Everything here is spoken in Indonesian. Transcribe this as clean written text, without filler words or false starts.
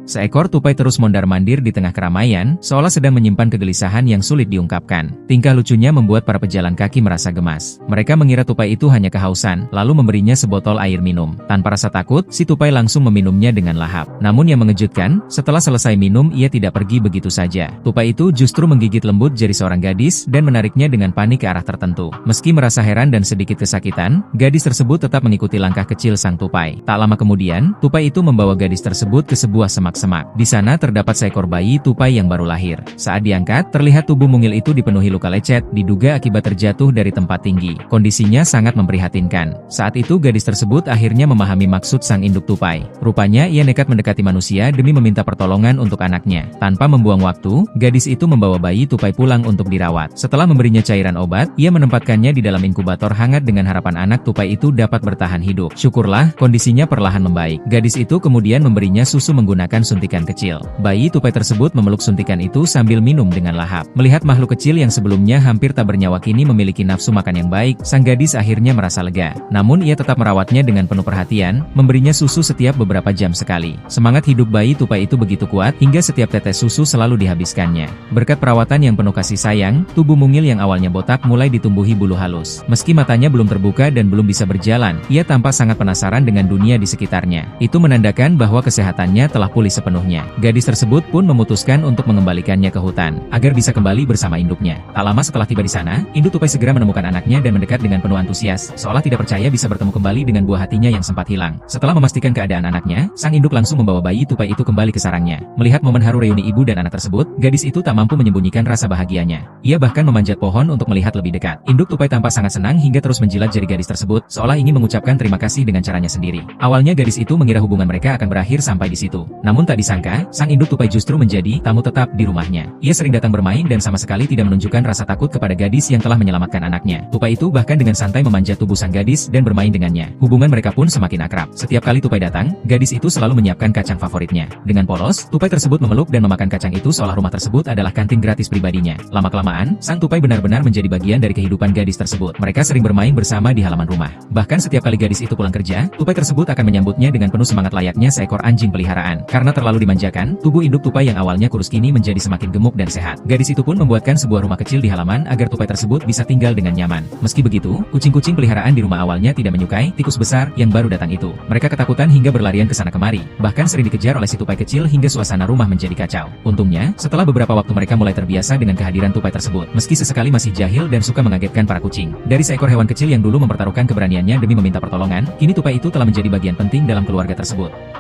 Seekor tupai terus mondar-mandir di tengah keramaian, seolah sedang menyimpan kegelisahan yang sulit diungkapkan. Tingkah lucunya membuat para pejalan kaki merasa gemas. Mereka mengira tupai itu hanya kehausan, lalu memberinya sebotol air minum. Tanpa rasa takut, si tupai langsung meminumnya dengan lahap. Namun yang mengejutkan, setelah selesai minum ia tidak pergi begitu saja. Tupai itu justru menggigit lembut jari seorang gadis dan menariknya dengan panik ke arah tertentu. Meski merasa heran dan sedikit kesakitan, gadis tersebut tetap mengikuti langkah kecil sang tupai. Tak lama kemudian, tupai itu membawa gadis tersebut ke sebuah semak-semak. Di sana terdapat seekor bayi tupai yang baru lahir. Saat diangkat, terlihat tubuh mungil itu dipenuhi luka lecet, diduga akibat terjatuh dari tempat tinggi. Kondisinya sangat memprihatinkan. Saat itu gadis tersebut akhirnya memahami maksud sang induk tupai. Rupanya ia nekat mendekati manusia demi meminta pertolongan untuk anaknya. Tanpa membuang waktu, gadis itu membawa bayi tupai pulang untuk dirawat. Setelah memberinya cairan obat, ia menempatkannya di dalam inkubator hangat dengan harapan anak tupai itu dapat bertahan hidup. Syukurlah, kondisinya perlahan membaik. Gadis itu kemudian memberinya susu menggunakan suntikan kecil. Bayi tupai tersebut memeluk suntikan itu sambil minum dengan lahap. Melihat makhluk kecil yang sebelumnya hampir tak bernyawa kini memiliki nafsu makan yang baik, sang gadis akhirnya merasa lega. Namun ia tetap merawatnya dengan penuh perhatian, memberinya susu setiap beberapa jam sekali. Semangat hidup bayi tupai itu begitu kuat, hingga setiap tetes susu selalu dihabiskannya. Berkat perawatan yang penuh kasih sayang, tubuh mungil yang awalnya botak mulai ditumbuhi bulu halus. Meski matanya belum terbuka dan belum bisa berjalan, ia tampak sangat penasaran dengan dunia di sekitarnya. Itu menandakan bahwa kesehatannya telah pulih sepenuhnya. Gadis tersebut pun memutuskan untuk mengembalikannya ke hutan, agar bisa kembali bersama induknya. Tak lama setelah tiba di sana, induk tupai segera menemukan anaknya dan mendekat dengan penuh antusias, seolah tidak percaya bisa bertemu kembali dengan buah hatinya yang sempat hilang. Setelah memastikan keadaan anaknya, sang induk langsung membawa bayi tupai itu kembali ke sarangnya. Melihat momen haru reuni ibu dan anak tersebut, gadis itu tak mampu menyembunyikan rasa bahagianya. Ia bahkan memanjat pohon untuk melihat lebih dekat. Induk tupai tampak sangat senang hingga terus menjilat jari gadis tersebut, seolah ingin mengucapkan terima kasih dengan caranya sendiri. Awalnya gadis itu mengira hubungan mereka akan berakhir sampai di situ. Namun tak disangka, sang induk tupai justru menjadi tamu tetap di rumahnya. Ia sering datang bermain dan sama sekali tidak menunjukkan rasa takut kepada gadis yang telah menyelamatkan anaknya. Tupai itu bahkan dengan santai memanjat tubuh sang gadis dan bermain dengannya. Hubungan mereka pun semakin akrab. Setiap kali tupai datang, gadis itu selalu menyiapkan kacang favoritnya. Dengan polos, tupai tersebut memeluk dan memakan kacang itu seolah rumah tersebut adalah kantin gratis pribadinya. Lama-kelamaan, sang tupai benar-benar menjadi bagian dari kehidupan gadis tersebut. Mereka sering bermain bersama di halaman rumah. Bahkan setiap kali gadis itu pulang kerja, tupai tersebut akan menyambutnya dengan penuh semangat layaknya seekor anjing peliharaan. Karena terlalu dimanjakan, tubuh induk tupai yang awalnya kurus kini menjadi semakin gemuk dan sehat. Gadis itu pun membuatkan sebuah rumah kecil di halaman agar tupai tersebut bisa tinggal dengan nyaman. Meski begitu, kucing-kucing peliharaan di rumah awalnya tidak menyukai tikus besar yang baru datang itu. Mereka ketakutan hingga berlarian ke sana kemari. Bahkan sering dikejar oleh si tupai kecil hingga suasana rumah menjadi kacau. Untungnya, setelah beberapa waktu mereka mulai terbiasa dengan kehadiran tupai tersebut. Meski sesekali masih jahil dan suka mengagetkan para kucing. Dari seekor hewan kecil yang dulu mempertaruhkan keberaniannya demi meminta pertolongan, kini tupai itu telah menjadi bagian penting dalam keluarga tersebut.